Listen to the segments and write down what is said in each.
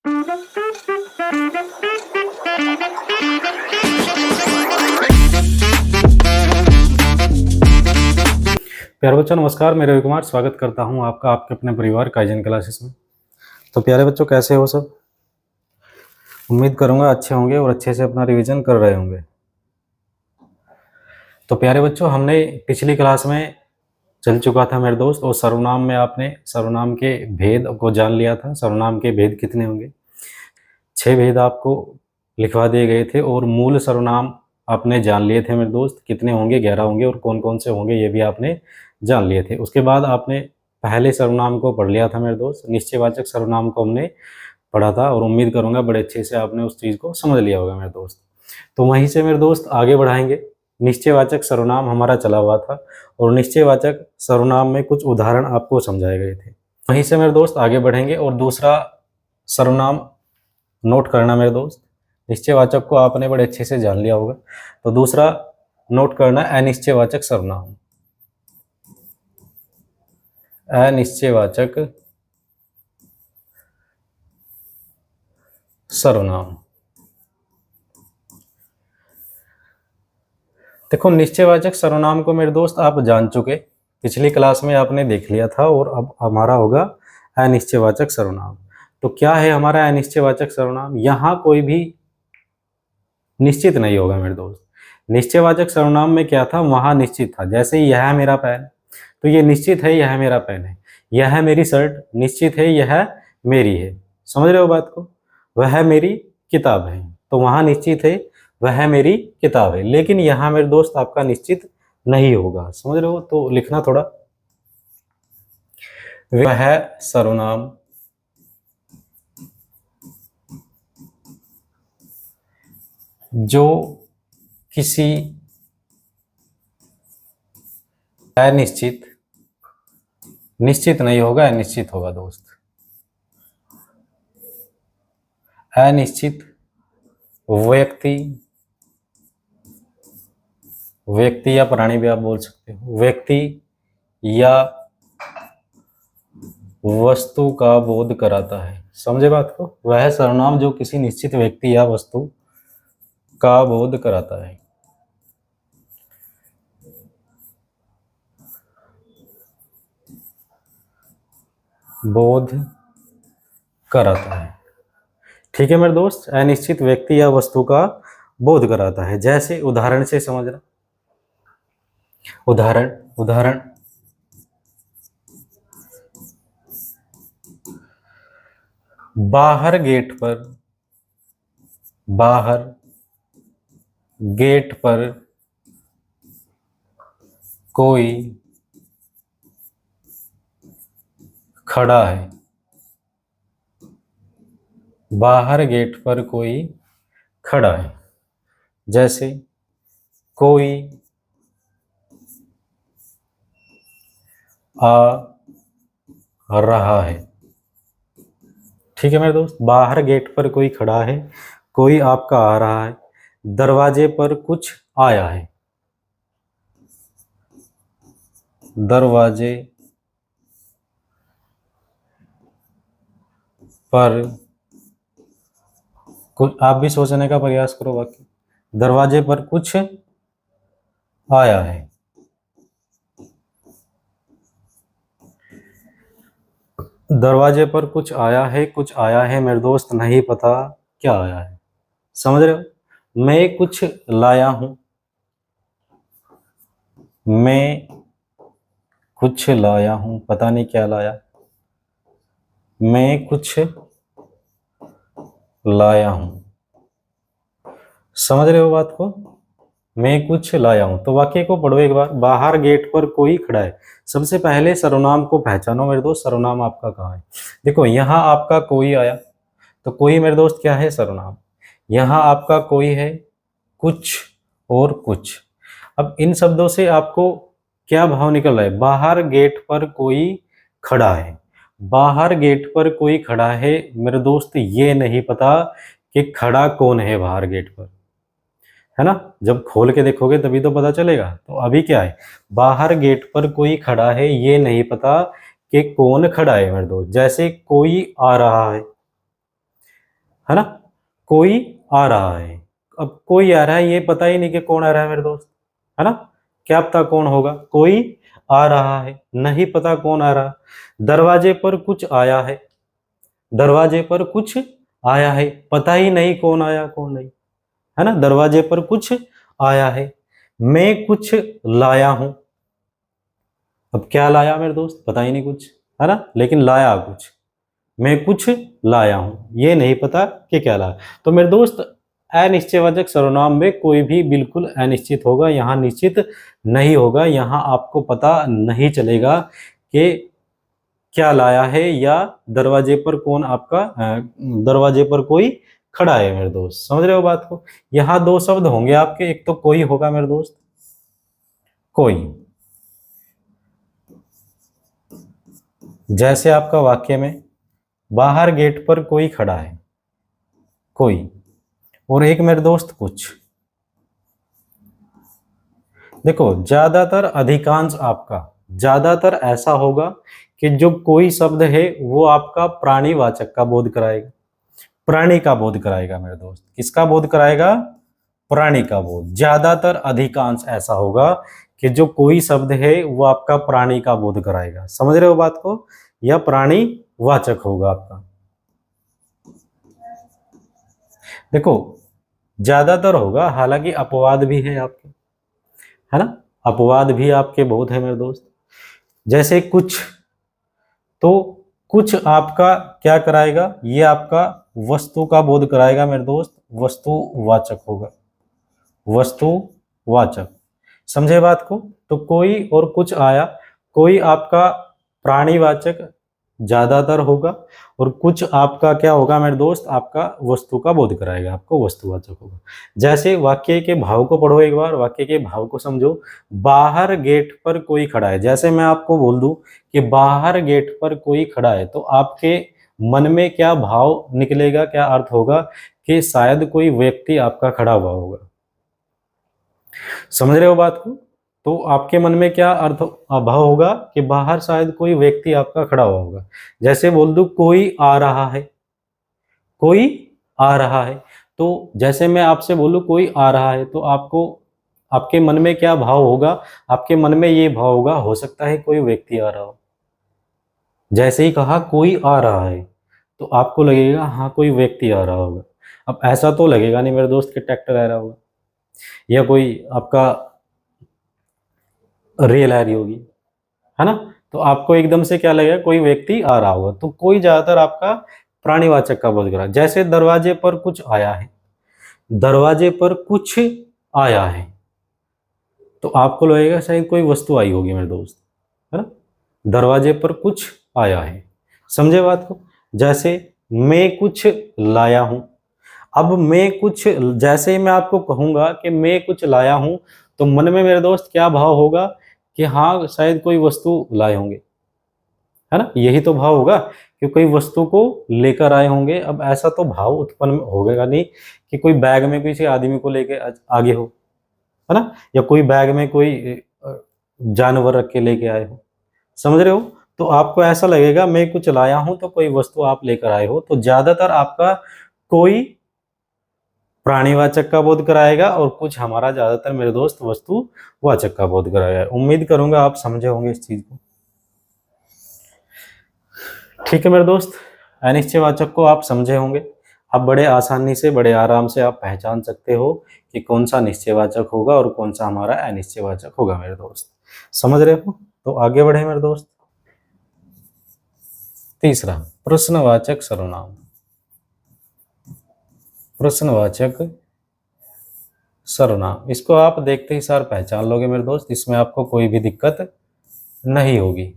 प्यारे बच्चों नमस्कार, मैं रवि कुमार स्वागत करता हूं आपका आपके अपने परिवार काइजन क्लासेस में। तो प्यारे बच्चों कैसे हो सब? उम्मीद करूंगा अच्छे होंगे और अच्छे से अपना रिवीजन कर रहे होंगे। तो प्यारे बच्चों हमने पिछली क्लास में चल चुका था मेरे दोस्त, और सर्वनाम में आपने सर्वनाम के भेद को जान लिया था। सर्वनाम के भेद कितने होंगे? 6 भेद आपको लिखवा दिए गए थे, और मूल सर्वनाम आपने जान लिए थे मेरे दोस्त। कितने होंगे? 11 होंगे, और कौन कौन से होंगे ये भी आपने जान लिए थे। उसके बाद आपने पहले सर्वनाम को पढ़ लिया था मेरे दोस्त। निश्चयवाचक सर्वनाम को हमने पढ़ा था, और उम्मीद करूंगा बड़े अच्छे से आपने उस चीज़ को समझ लिया होगा मेरे दोस्त। तो वहीं से मेरे दोस्त आगे बढ़ाएंगे। निश्चयवाचक सर्वनाम हमारा चला हुआ था, और निश्चयवाचक सर्वनाम में कुछ उदाहरण आपको समझाए गए थे। वहीं से मेरे दोस्त आगे बढ़ेंगे, और दूसरा सर्वनाम नोट करना मेरे दोस्त। निश्चयवाचक को आपने बड़े अच्छे से जान लिया होगा, तो दूसरा नोट करना अनिश्चयवाचक सर्वनाम। अनिश्चयवाचक सर्वनाम। देखो, निश्चयवाचक सर्वनाम को मेरे दोस्त आप जान चुके, पिछली क्लास में आपने देख लिया था, और अब हमारा होगा अनिश्चयवाचक सर्वनाम। तो क्या है हमारा अनिश्चयवाचक सर्वनाम? यहाँ कोई भी निश्चित नहीं होगा मेरे दोस्त। निश्चयवाचक सर्वनाम में क्या था? वहाँ निश्चित था। जैसे यह मेरा पेन, तो ये निश्चित है यह मेरा पेन है। यह मेरी शर्ट, निश्चित है यह मेरी है। समझ रहे हो बात को? वह मेरी किताब है, तो वहाँ निश्चित है वह मेरी किताब है। लेकिन यहाँ मेरे दोस्त आपका निश्चित नहीं होगा। समझ रहे हो? तो लिखना थोड़ा, वह सर्वनाम जो किसी अनिश्चित, निश्चित नहीं होगा, अनिश्चित होगा दोस्त। अनिश्चित व्यक्ति, व्यक्ति या प्राणी भी आप बोल सकते हो, व्यक्ति या वस्तु का बोध कराता है। समझे बात को? वह सर्वनाम जो किसी निश्चित व्यक्ति या वस्तु का बोध कराता है। बोध कराता है। ठीक है मेरे दोस्त, अनिश्चित व्यक्ति या वस्तु का बोध कराता है। जैसे उदाहरण से समझना। उदाहरण उदाहरण बाहर गेट पर, बाहर गेट पर कोई खड़ा है। बाहर गेट पर कोई खड़ा है। जैसे कोई आ रहा है। ठीक है मेरे दोस्त, बाहर गेट पर कोई खड़ा है, कोई आपका आ रहा है, दरवाजे पर कुछ आया है। दरवाजे पर कुछ, आप भी सोचने का प्रयास करो वाक्य। दरवाजे पर कुछ आया है। दरवाजे पर कुछ आया है, कुछ आया है मेरे दोस्त, नहीं पता क्या आया है। समझ रहे हो? मैं कुछ लाया हूं, मैं कुछ लाया हूं, पता नहीं क्या लाया। मैं कुछ लाया हूं। समझ रहे हो बात को? मैं कुछ लाया हूं। तो वाक्य को पढ़ो एक बार। बाहर गेट पर कोई खड़ा है। सबसे पहले सर्वनाम को पहचानो मेरे दोस्त, सर्वनाम आपका कहाँ है? देखो, यहां आपका कोई आया, तो कोई मेरे दोस्त क्या है? सर्वनाम। यहां आपका कोई है, कुछ और कुछ। अब इन शब्दों से आपको क्या भाव निकल रहा है? बाहर गेट पर कोई खड़ा है। बाहर गेट पर कोई खड़ा है मेरे दोस्त, ये नहीं पता कि खड़ा कौन है बाहर गेट पर, है ना? जब खोल के देखोगे तभी तो पता चलेगा। तो अभी क्या है? बाहर गेट पर कोई खड़ा है, ये नहीं पता कि कौन खड़ा है मेरे दोस्त। जैसे कोई आ रहा है, है ना। कोई आ रहा है, अब कोई आ रहा है, ये पता ही नहीं कि कौन आ रहा है मेरे दोस्त, है ना। क्या पता कौन होगा, कोई आ रहा है, नहीं पता कौन आ रहा। दरवाजे पर कुछ आया है, दरवाजे पर कुछ आया है, पता ही नहीं कौन आया कौन नहीं, है ना। दरवाजे पर कुछ आया है। मैं कुछ लाया हूं, अब क्या लाया मेरे दोस्त, पता ही नहीं कुछ, है ना, लेकिन लाया कुछ। मैं कुछ लाया हूं, ये नहीं पता कि क्या लाया। तो मेरे दोस्त अनिश्चयवाचक सर्वनाम में कोई भी बिल्कुल अनिश्चित होगा, यहाँ निश्चित नहीं होगा, यहाँ आपको पता नहीं चलेगा कि क्या लाया है या दरवाजे पर कौन आपका दरवाजे पर कोई खड़ा है मेरे दोस्त। समझ रहे हो बात को। यहाँ दो शब्द होंगे आपके, एक तो कोई होगा मेरे दोस्त, कोई, जैसे आपका वाक्य में बाहर गेट पर कोई खड़ा है, कोई। और एक मेरे दोस्त कुछ। देखो ज्यादातर अधिकांश आपका ज्यादातर ऐसा होगा कि जो कोई शब्द है वो आपका प्राणीवाचक का बोध कराएगा, प्राणी का बोध कराएगा मेरे दोस्त। किसका बोध कराएगा, प्राणी का बोध। ज्यादातर अधिकांश ऐसा होगा कि जो कोई शब्द है वो आपका प्राणी का बोध कराएगा। समझ रहे हो बात को, या प्राणी वाचक होगा आपका। देखो ज्यादातर होगा, हालांकि अपवाद भी है आपके, है ना, अपवाद भी आपके बहुत है मेरे दोस्त। जैसे कुछ, तो कुछ आपका क्या कराएगा, ये आपका वस्तु का बोध कराएगा मेरे दोस्त, वस्तुवाचक होगा, वस्तुवाचक। समझे बात को। तो कोई और कुछ आया, कोई आपका प्राणीवाचक ज्यादातर होगा, और कुछ आपका क्या होगा मेरे दोस्त, आपका वस्तु का बोध कराएगा, आपको वस्तुवाचक होगा। जैसे वाक्य के भाव को पढ़ो एक बार, वाक्य के भाव को समझो। बाहर गेट पर कोई खड़ा है, जैसे मैं आपको बोल दूं कि बाहर गेट पर कोई खड़ा है, तो आपके मन में क्या भाव निकलेगा, क्या अर्थ होगा, कि शायद कोई व्यक्ति आपका खड़ा हुआ होगा। समझ रहे हो बात को। तो आपके मन में क्या अर्थ भाव होगा कि बाहर शायद कोई व्यक्ति आपका खड़ा हुआ होगा। जैसे बोल दूं कोई आ रहा है, कोई आ रहा है, तो जैसे मैं आपसे बोलूं कोई आ रहा है, तो आपको आपके मन में क्या भाव होगा, आपके मन में ये भाव होगा, हो सकता है कोई व्यक्ति आ रहा हो। जैसे ही कहा कोई आ रहा है, तो आपको लगेगा हाँ कोई व्यक्ति आ रहा होगा। अब ऐसा तो लगेगा नहीं मेरे दोस्त कि ट्रैक्टर आ रहा होगा, या कोई आपका रेल आ रही होगी, है ना। तो आपको एकदम से क्या लगेगा, कोई व्यक्ति आ रहा होगा। तो कोई ज्यादातर आपका प्राणीवाचक का बोध करा। जैसे दरवाजे पर कुछ आया है, दरवाजे पर कुछ आया है, तो आपको लगेगा शायद कोई वस्तु आई होगी मेरे दोस्त, है ना। दरवाजे पर कुछ आया है, समझे बात को। जैसे मैं कुछ लाया हूं, अब मैं कुछ, जैसे ही मैं आपको कहूंगा कि मैं कुछ लाया हूं, तो मन में मेरे दोस्त क्या भाव होगा कि हाँ शायद कोई वस्तु लाए होंगे, है ना। यही तो भाव होगा कि कोई वस्तु को लेकर आए होंगे। अब ऐसा तो भाव उत्पन्न होगा नहीं कि कोई बैग में किसी आदमी को लेके आगे हो, है ना, या कोई बैग में कोई जानवर रख के लेके आए हो। समझ रहे हो। तो आपको ऐसा लगेगा मैं कुछ लाया हूं, तो कोई वस्तु आप लेकर आए हो। तो ज्यादातर आपका कोई प्राणीवाचक का बोध कराएगा, और कुछ हमारा ज्यादातर मेरे दोस्त वस्तुवाचक का बोध कराएगा। उम्मीद करूंगा आप समझे होंगे इस चीज को। ठीक है मेरे दोस्त, अनिश्चयवाचक को आप समझे होंगे। आप बड़े आसानी से, बड़े आराम से आप पहचान सकते हो कि कौन सा निश्चयवाचक होगा और कौन सा हमारा अनिश्चयवाचक होगा मेरे दोस्त। समझ रहे हो। तो आगे बढ़े मेरे दोस्त। तीसरा, प्रश्नवाचक सर्वनाम। प्रश्नवाचक सर्वनाम, इसको आप देखते ही सार पहचान लोगे मेरे दोस्त, इसमें आपको कोई भी दिक्कत नहीं होगी।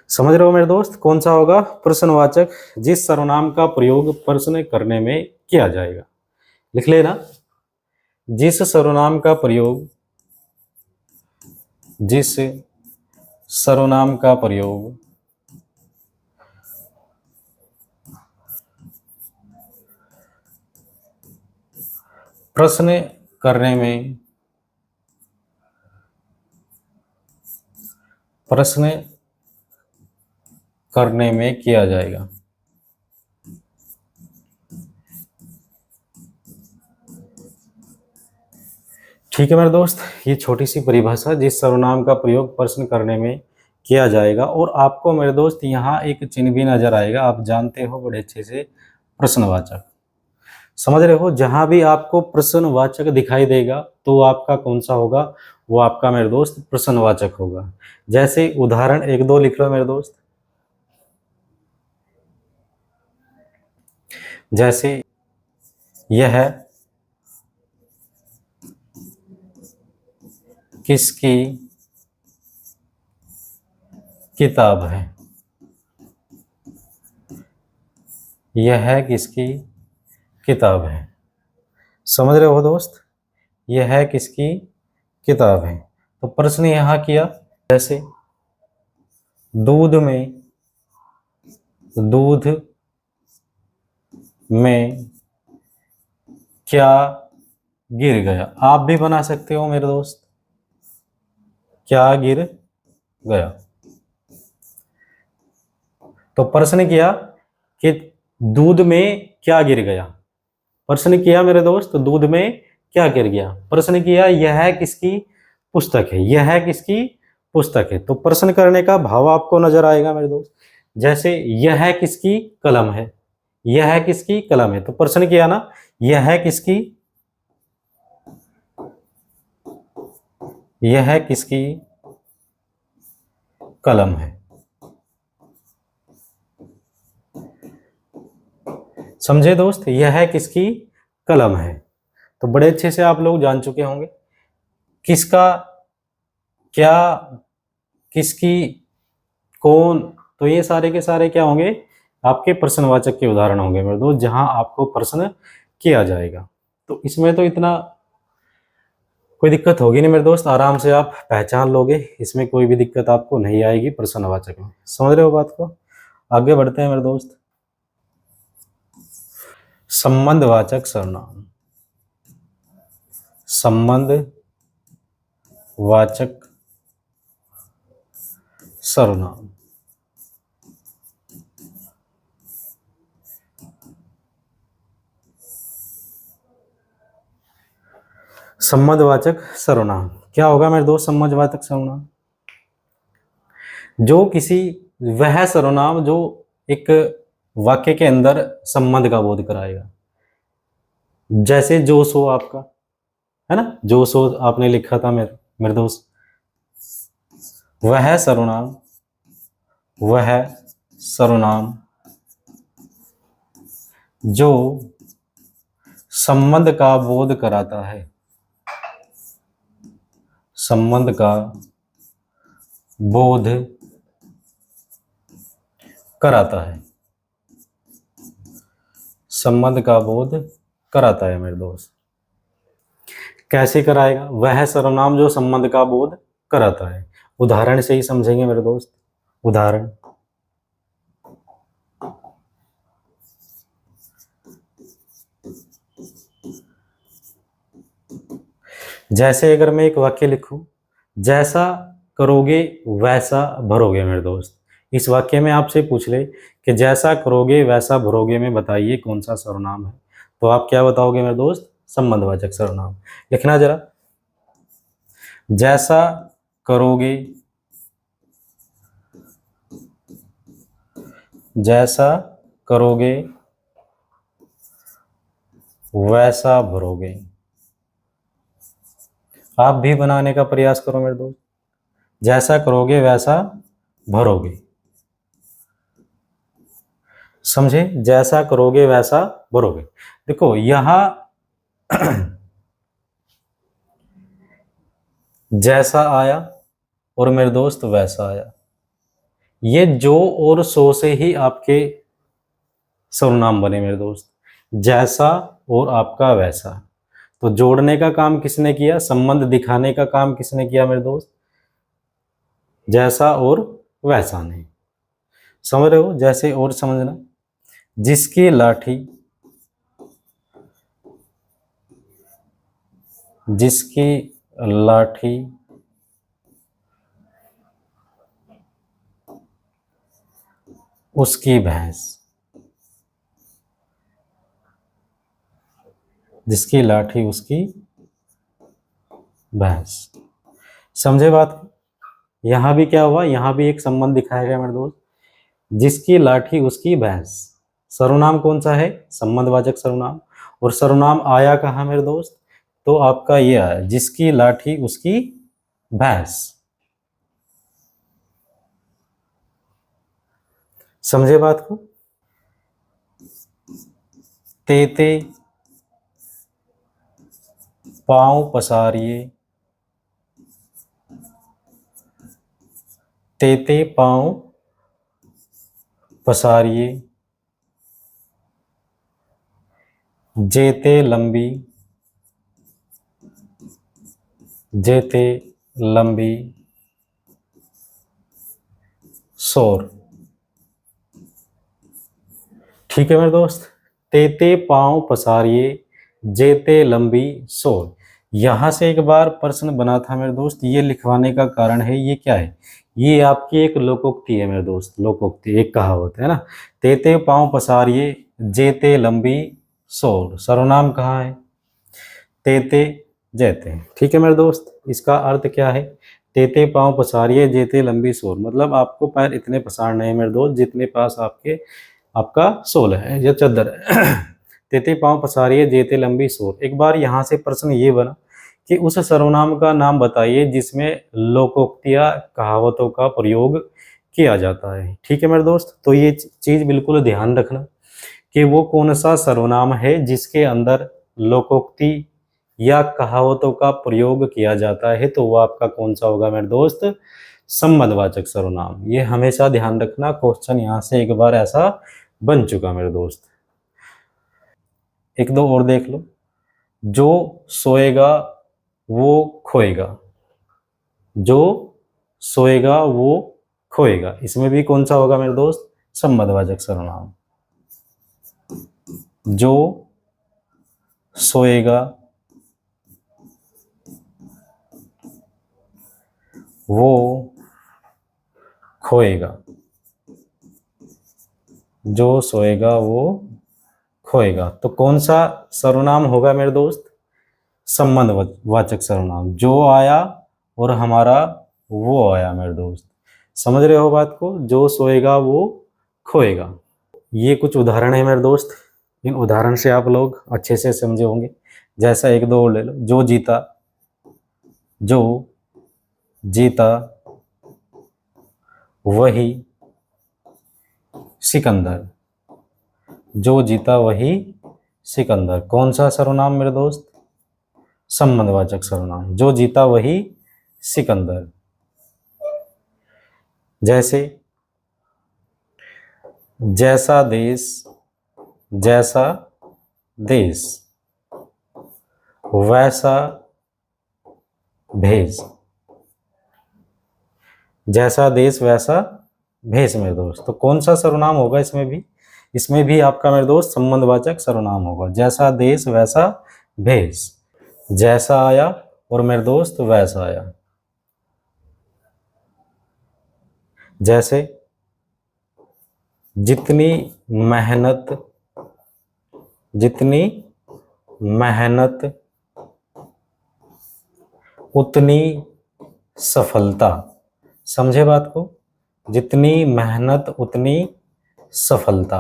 समझ रहे हो मेरे दोस्त, कौन सा होगा प्रश्नवाचक, जिस सर्वनाम का प्रयोग प्रश्न करने में किया जाएगा। लिख लेना, जिस सर्वनाम का प्रयोग, जिस सर्वनाम का प्रयोग प्रश्न करने में, प्रश्न करने में किया जाएगा। ठीक है मेरे दोस्त, ये छोटी सी परिभाषा जिस सर्वनाम का प्रयोग प्रश्न करने में किया जाएगा। और आपको मेरे दोस्त यहाँ एक चिन्ह भी नजर आएगा, आप जानते हो बड़े अच्छे से, प्रश्नवाचक। समझ रहे हो, जहां भी आपको प्रश्नवाचक दिखाई देगा तो आपका कौन सा होगा, वो आपका मेरे दोस्त प्रश्नवाचक होगा। जैसे उदाहरण एक दो लिख लो मेरे दोस्त। जैसे यह किसकी किताब है, यह किसकी किताब है। समझ रहे हो दोस्त, यह किसकी किताब है। तो प्रश्न यहां किया, जैसे दूध में, दूध में क्या गिर गया। आप भी बना सकते हो मेरे दोस्त, क्या गिर गया। तो प्रश्न किया कि दूध में क्या गिर गया। प्रश्न किया मेरे दोस्त, दूध में क्या गिर गया। प्रश्न किया यह किसकी पुस्तक है, यह किसकी पुस्तक है। तो प्रश्न करने का भाव आपको नजर आएगा मेरे दोस्त। जैसे यह किसकी कलम है, यह किसकी कलम है। तो प्रश्न किया ना, यह किसकी, यह किसकी कलम है। समझे दोस्त, यह किसकी कलम है। तो बड़े अच्छे से आप लोग जान चुके होंगे किसका, क्या, किसकी, कौन। तो ये सारे के सारे क्या होंगे, आपके प्रश्नवाचक के उदाहरण होंगे मेरे दोस्त, जहां आपको प्रश्न किया जाएगा। तो इसमें तो इतना कोई दिक्कत होगी नहीं मेरे दोस्त, आराम से आप पहचान लोगे, इसमें कोई भी दिक्कत आपको नहीं आएगी प्रश्नवाचक में। समझ रहे हो बात को। आगे बढ़ते हैं मेरे दोस्त। संबंधवाचक सर्वनाम, संबंधवाचक सर्वनाम। संबंधवाचक सर्वनाम क्या होगा मेरे दोस्त। संबंधवाचक सर्वनाम जो किसी, वह सर्वनाम जो एक वाक्य के अंदर संबंध का बोध कराएगा। जैसे जो सो आपका है ना, जो सो आपने लिखा था मेरे मेरे दोस्त। वह सर्वनाम, वह सर्वनाम जो संबंध का बोध कराता है, संबंध का बोध कराता है, संबंध का बोध कराता है मेरे दोस्त। कैसे कराएगा, वह सर्वनाम जो संबंध का बोध कराता है। उदाहरण से ही समझेंगे मेरे दोस्त। उदाहरण, जैसे अगर मैं एक वाक्य लिखूं, जैसा करोगे वैसा भरोगे मेरे दोस्त। इस वाक्य में आपसे पूछ ले कि जैसा करोगे वैसा भरोगे में बताइए कौन सा सर्वनाम है, तो आप क्या बताओगे मेरे दोस्त, संबंधवाचक सर्वनाम। लिखना जरा, जैसा करोगे, जैसा करोगे वैसा भरोगे। आप भी बनाने का प्रयास करो मेरे दोस्त, जैसा करोगे वैसा भरोगे। समझे, जैसा करोगे वैसा भरोगे। देखो यहां जैसा आया और मेरे दोस्त वैसा आया, ये जो और सो से ही आपके सर्वनाम बने मेरे दोस्त, जैसा और आपका वैसा। तो जोड़ने का काम किसने किया, संबंध दिखाने का काम किसने किया मेरे दोस्त, जैसा और वैसा नहीं। समझ रहे हो, जैसे और समझना, जिसकी लाठी, जिसकी लाठी उसकी भैंस, जिसकी लाठी उसकी भैंस। समझे बात को? यहां भी क्या हुआ, यहां भी एक संबंध दिखाया गया मेरे दोस्त, जिसकी लाठी उसकी भैंस। सर्वनाम कौन सा है? संबंधवाचक सर्वनाम। और सर्वनाम आया कहाँ मेरे दोस्त? तो आपका ये आया, जिसकी लाठी उसकी भैंस। समझे बात को? तेते पांव पसारिए, तेते पांव पसारिए, जेते लंबी, जेते लंबी सोर। ठीक है मेरे दोस्त, तेते पांव पसारिए, जेते लंबी सोर। यहां से एक बार प्रश्न बना था मेरे दोस्त, ये लिखवाने का कारण है, ये क्या है? ये आपकी एक लोकोक्ति है मेरे दोस्त, लोकोक्ति, एक कहावत है ना। तेते पांव पसारिए, जेते लंबी सोर। सर्वनाम कहाँ है? तेते जैते। ठीक है मेरे दोस्त, इसका अर्थ क्या है? तेते पांव पसारिए, जेते लंबी सोर, मतलब आपको पैर इतने पसारने हैं मेरे दोस्त जितने पास आपका सोल है या चद्दर है। तेते पांव पसारिए, जेते लंबी सोर। एक बार यहाँ से प्रश्न ये बना कि उस सर्वनाम का नाम बताइए जिसमें लोकोक्तिया कहावतों का प्रयोग किया जाता है। ठीक है मेरे दोस्त, तो ये चीज बिल्कुल ध्यान रखना कि वो कौन सा सर्वनाम है जिसके अंदर लोकोक्ति या कहावतों का प्रयोग किया जाता है, तो वो आपका कौन सा होगा मेरे दोस्त? संबंधवाचक सर्वनाम। ये हमेशा ध्यान रखना, क्वेश्चन यहाँ से एक बार ऐसा बन चुका मेरे दोस्त। एक दो और देख लो। जो सोएगा वो खोएगा, जो सोएगा वो खोएगा, इसमें भी कौन सा होगा मेरे दोस्त? संबंधवाचक सर्वनाम। जो सोएगा वो खोएगा, जो सोएगा वो खोएगा, तो कौन सा सर्वनाम होगा मेरे दोस्त? संबंधवाचक सर्वनाम। जो आया और हमारा वो आया मेरे दोस्त। समझ रहे हो बात को? जो सोएगा वो खोएगा। ये कुछ उदाहरण है मेरे दोस्त, इन उदाहरण से आप लोग अच्छे से समझे होंगे। जैसा एक दो और ले लो। जो जीता, जो जीता वही सिकंदर, जो जीता वही सिकंदर। कौन सा सर्वनाम मेरे दोस्त? संबंधवाचक सर्वनाम। जो जीता वही सिकंदर। जैसे जैसा देश, जैसा देश वैसा भेष, जैसा देश वैसा भेष मेरे दोस्त। तो कौन सा सर्वनाम होगा इसमें भी? इसमें भी आपका मेरे दोस्त संबंधवाचक सर्वनाम होगा। जैसा देश वैसा भेष, जैसा आया और मेरे दोस्त वैसा आया। जैसे जितनी मेहनत, जितनी मेहनत उतनी सफलता। समझे बात को? जितनी मेहनत उतनी सफलता।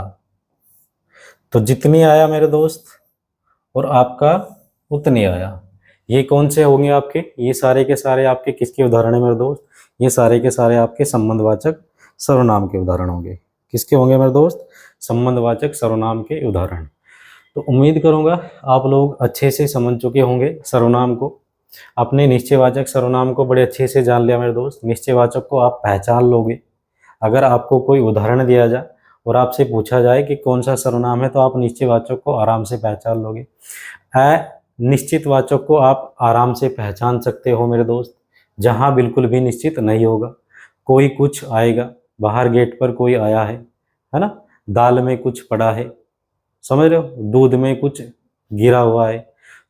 तो जितनी आया मेरे दोस्त और आपका उतनी आया। ये कौन से होंगे आपके? ये सारे के सारे आपके किसके उदाहरण है मेरे दोस्त? ये सारे के सारे आपके संबंधवाचक सर्वनाम के उदाहरण होंगे। किसके होंगे मेरे दोस्त? संबंधवाचक सर्वनाम के उदाहरण। तो उम्मीद करूंगा आप लोग अच्छे से समझ चुके होंगे सर्वनाम को। अपने निश्चयवाचक सर्वनाम को बड़े अच्छे से जान लिया मेरे दोस्त। निश्चयवाचक को आप पहचान लोगे। अगर आपको कोई उदाहरण दिया जाए और आपसे पूछा जाए कि कौन सा सर्वनाम है, तो आप निश्चयवाचक को आराम से पहचान लोगे। अनिश्चित वाचक को आप आराम से पहचान सकते हो मेरे दोस्त, जहाँ बिल्कुल भी निश्चित नहीं होगा। कोई कुछ आएगा, बाहर गेट पर कोई आया है ना, दाल में कुछ पड़ा है, समझ रहे हो, दूध में कुछ गिरा हुआ है,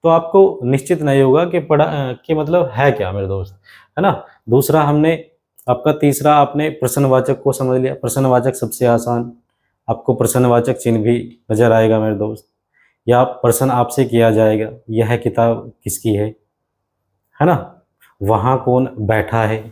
तो आपको निश्चित नहीं होगा कि पड़ा कि मतलब है क्या मेरे दोस्त, है ना। दूसरा हमने आपका तीसरा आपने प्रश्नवाचक को समझ लिया। प्रश्नवाचक सबसे आसान, आपको प्रश्नवाचक चिन्ह भी नज़र आएगा मेरे दोस्त, या प्रश्न आपसे किया जाएगा, यह किताब किसकी है ना? वहाँ कौन बैठा है?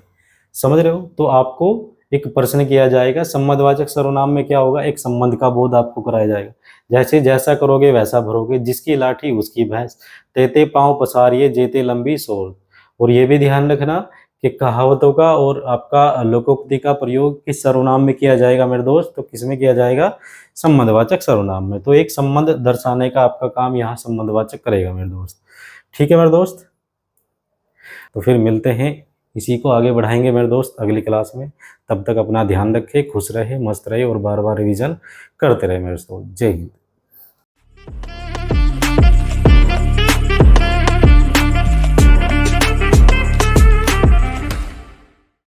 समझ रहे हो? तो आपको एक प्रश्न किया जाएगा, संबंधवाचक सर्वनाम में क्या होगा, एक संबंध का बोध आपको कराया जाएगा। जैसे जैसा करोगे वैसा भरोगे, जिसकी लाठी उसकी भैंस, तेते पाँव पसारिए जेते लंबी सोल। और ये भी ध्यान रखना कि कहावतों का और आपका लोकोक्ति का प्रयोग किस सर्वनाम में किया जाएगा मेरे दोस्त, तो किस में किया जाएगा, संबंधवाचक सर्वनाम में। तो एक संबंध दर्शाने का आपका काम यहाँ संबंधवाचक करेगा मेरे दोस्त। ठीक है मेरे दोस्त, तो फिर मिलते हैं, इसी को आगे बढ़ाएंगे मेरे दोस्त अगली क्लास में। तब तक अपना ध्यान रखें, खुश रहे, मस्त रहे और बार बार रिवीजन करते रहे मेरे दोस्त। जय हिंद।